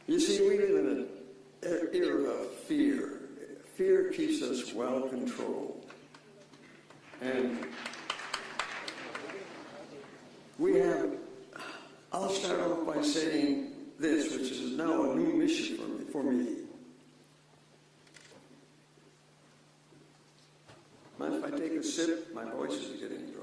You see, we live in an era of fear. Fear keeps us well controlled. And I'll start off by saying this, which is now a new mission for me. Mind if I take a sip? My voice is getting dry.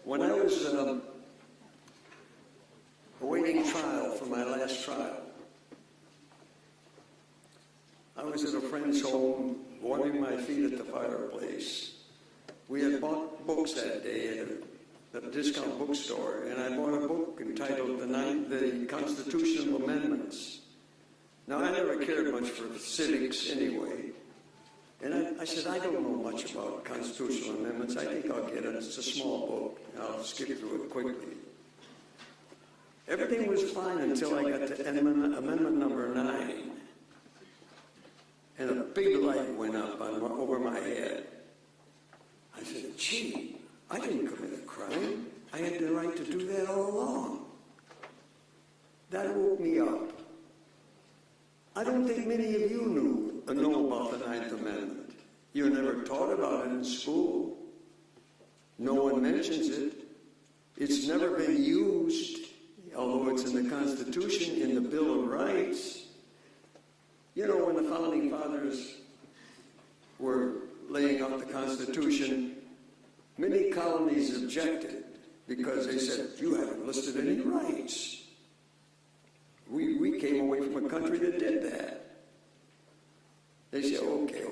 When I was awaiting trial for my last trial, I was at a friend's home, warming my feet at the fireplace. We had bought books that day at a discount bookstore, and I bought a book entitled The Constitutional Amendments. Now, I never cared much for civics anyway. And I said, I don't know much about constitutional amendments. I think I'll get it. It's a small book. I'll skip through it quickly. Everything was fine until I got to amendment number 9. And a big light went up over my head. I said, gee, I didn't commit a crime. I had the right to do that all along. That woke me up. I don't think many of you know about the 9th Amendment. You never taught about it in school. No one mentions it. It's never been used, although it's in the Constitution, in the Bill of Rights. You know, when the Founding Fathers were laying out the Constitution, many colonies objected because they said, you haven't listed any rights. We came away from a country that did that. They said, okay.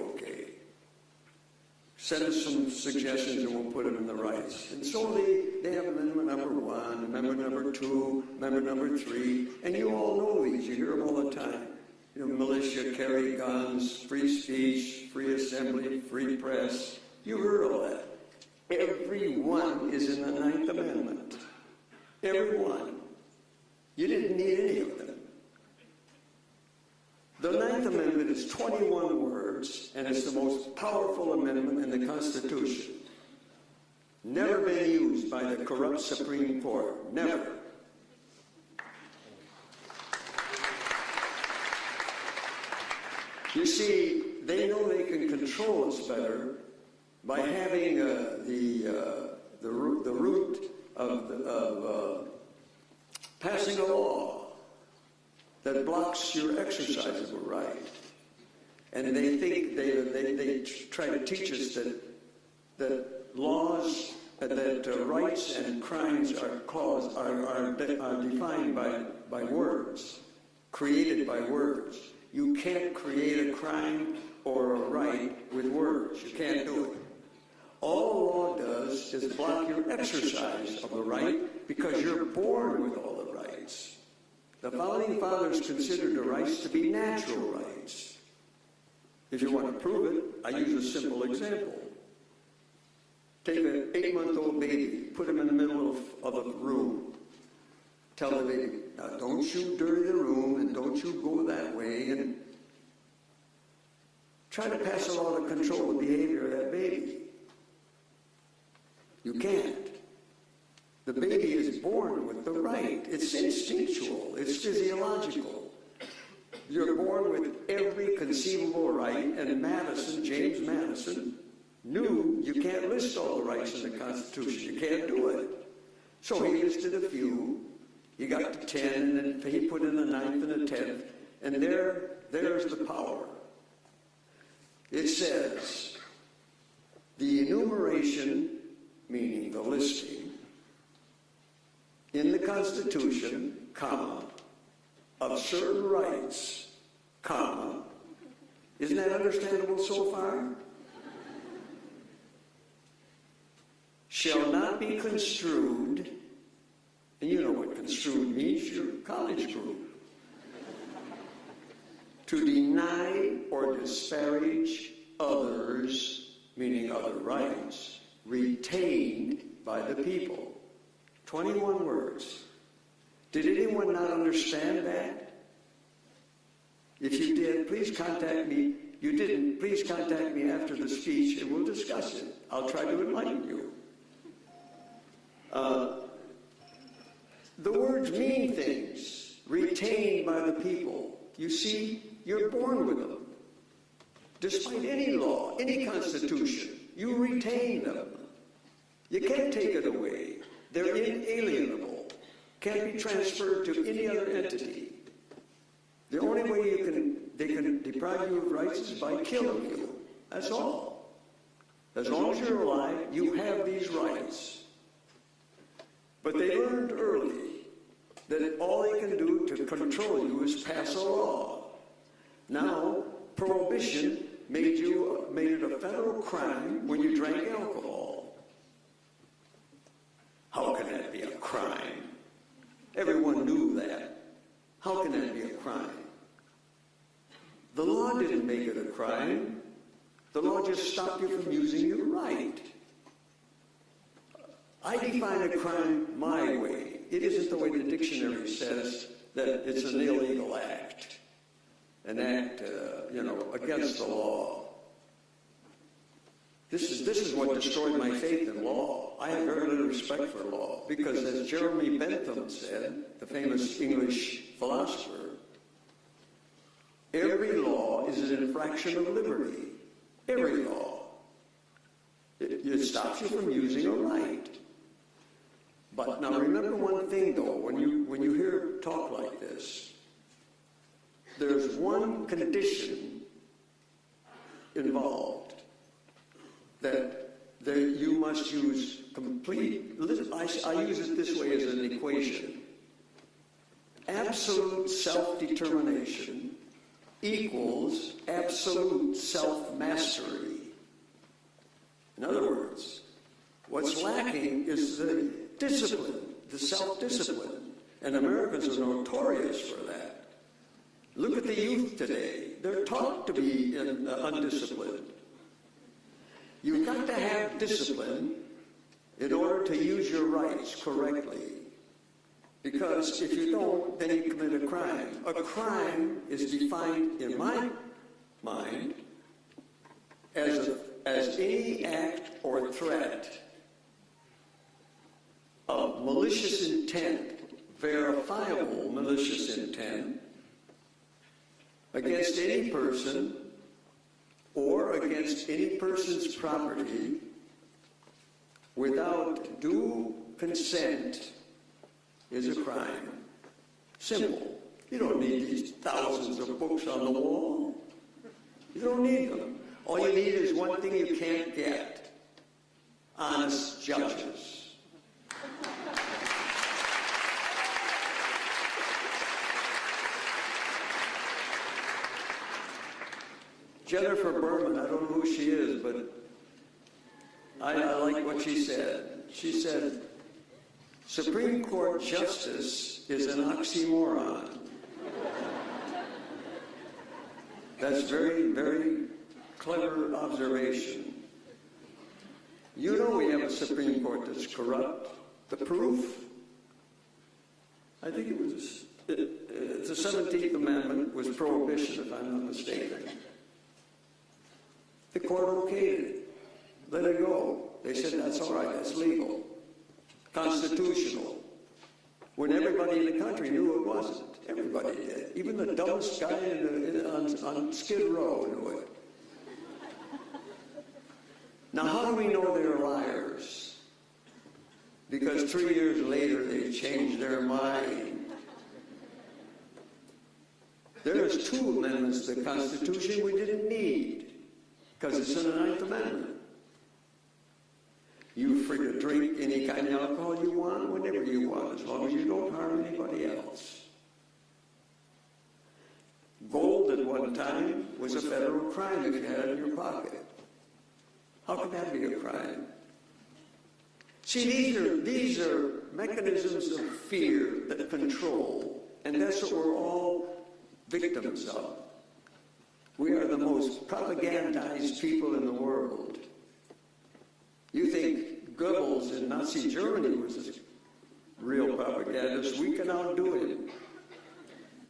Send us some suggestions and we'll put them in the rights. And so they have amendment number 1, amendment number 2, amendment number 3, and you all know these. You hear them all the time. You know, militia, carry guns, free speech, free assembly, free press. You heard all that. Every one is in the 9th Amendment. Every one. You didn't need any of them. The 9th Amendment is 21 words, and it's the most powerful amendment in the Constitution. Never been used by the corrupt Supreme Court. Never. You see, they know they can control us better by having the root of passing a law that blocks your exercise of a right. And they think, they try to teach us that laws, that rights and crimes are defined by words, created by words. You can't create a crime or a right with words. You can't do it. All the law does is block your exercise of the right because you're born with all the rights. The Founding Fathers considered the rights to be natural rights. If you want to prove it, I use a simple example. Take an 8-month-old baby, put him in the middle of a room. Tell the baby, now don't you dirty the room and don't you go that way, and try to pass a law to control the behavior of that baby. You can't. The baby is born with the right. It's instinctual. It's physiological. You're born with every conceivable right, and James Madison, knew you can't list all the rights in the Constitution. You can't do it. So he listed a few. He got to 10, and then he put in the 9th and the 10th, and there's the power. It says, the enumeration, meaning the listing, in the Constitution, comma, of certain rights, comma, isn't that understandable so far? Shall not be construed, and you know what construed means, your college group, to deny or disparage others, meaning other rights, retained by the people. 21 words. Did anyone not understand that? If you did, please contact me. You didn't, please contact me after the speech and we'll discuss it. I'll try to enlighten you. The words mean things, retained by the people. You see, you're born with them. Despite any law, any constitution, you retain them. You can't take it away. They're inalienable. Can't be transferred to any other entity. The only way they can deprive you of rights is by killing you. That's all. As long as you're alive, you have these rights. But they learned early that all they can do to control you is pass a law. Now, prohibition made it a federal crime when you drank alcohol. How can that be a crime? Everyone knew that. How can that be a crime? The law didn't make it a crime. The law just stopped you from using your right. I define a crime my way. It isn't the way the dictionary says that it's an illegal act. An act, against the law. This is what destroyed my faith in law. I have very little respect for law because, as Jeremy Bentham said, the famous English philosopher, every law is an infraction of liberty. Every law. It stops you from using a right. But now remember one thing, though, when you hear talk like this, there's one condition involved that you must use complete, I use it this way as an equation. Absolute self-determination equals absolute self-mastery. In other words, what's lacking is the discipline, the self-discipline. And Americans are notorious for that. Look at the youth today. They're taught to be undisciplined. You've got to have discipline in order to use your rights correctly. Because if you don't, then you commit a crime. A crime is defined, in my mind, as any act or threat of malicious intent, verifiable malicious intent, against any person or against any person's property without due consent is a crime. Simple. You don't need these thousands of books on the wall. You don't need them. All you need is one thing you can't get: honest judges. Jennifer Berman, I don't know who she is, but I like what she said. She said, Supreme Court justice is an oxymoron. That's very, very clever observation. You know we have a Supreme Court that's corrupt. The proof? I think it was, the 17th Amendment was prohibition, if I'm not mistaken. The court okayed it. Let it go. They said, that's all right, that's legal. Constitutional. When everybody in the country knew it wasn't. Everybody did. Even the dumbest guy on Skid Row knew it. Now, how do we know they're liars? Because 3 years later, they changed their mind. There's 2 amendments to the Constitution we didn't need, because it's in the 9th Amendment. You're free to drink any kind of alcohol you want, whenever you want, as long as you don't harm anybody else. Gold at one time was a federal crime if you had it in your pocket. How could that be a crime? See, these are mechanisms of fear that control, and that's what we're all victims of. We are the most propagandized people in the world. You think Goebbels in Nazi Germany was a real propagandist. We can outdo him.